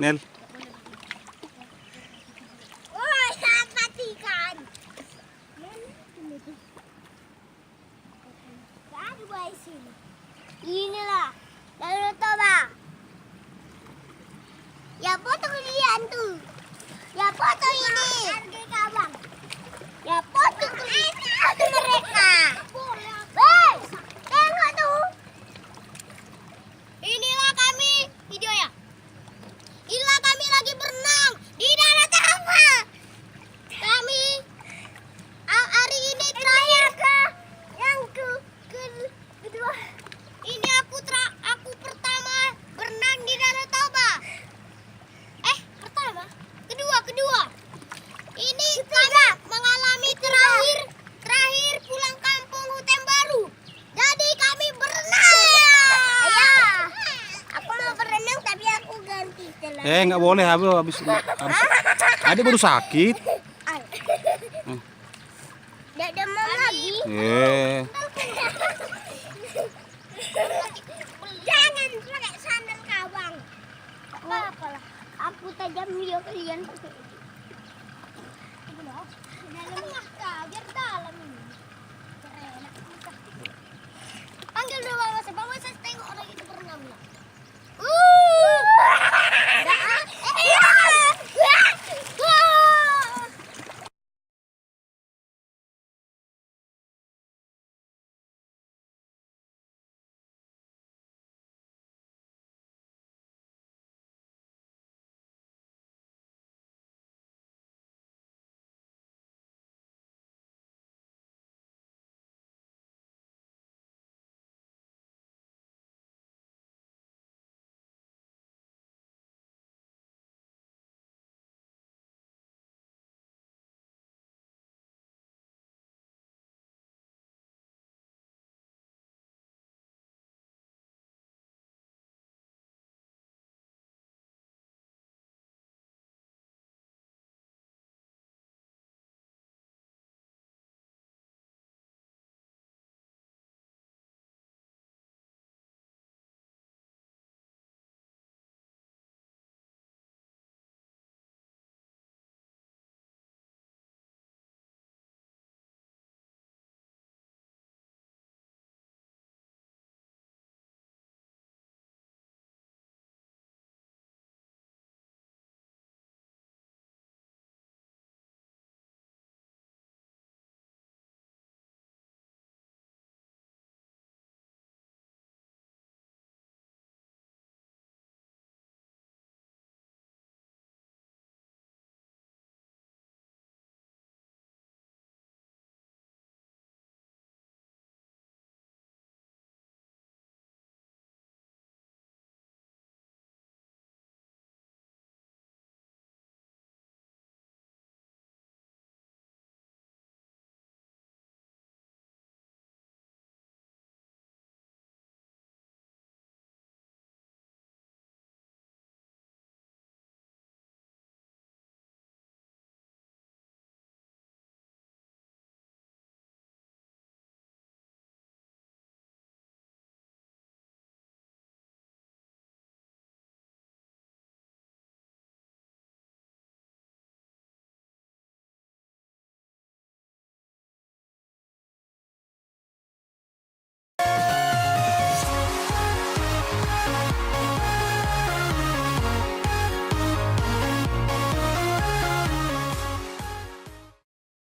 Nel. Oh, sangat matikan. Baru buat sini. Inilah. Lalu coba. Ya foto kalian tuh. Ya foto ini. Harga kawan. Ya foto mereka. Hei, tengok tuh. Inilah kami videonya. Inilah kami lagi berenang di Danau Toba. Kami hari ini terakhir yang kedua. Ini aku pertama berenang di Danau Toba. Pertama, kedua. Ini kami mengalami terakhir pulang kampung Hutan Baru. Jadi kami berenang. Ya, aku mau berenang tapi aku ganti celana. Nggak boleh habis. Adik baru sakit. Tidak demam lagi. Jangan pakai sandal kawang. Apa lah? Aku tajam dia kalian pakai. Dalam biar dalam ini. Panggil dulu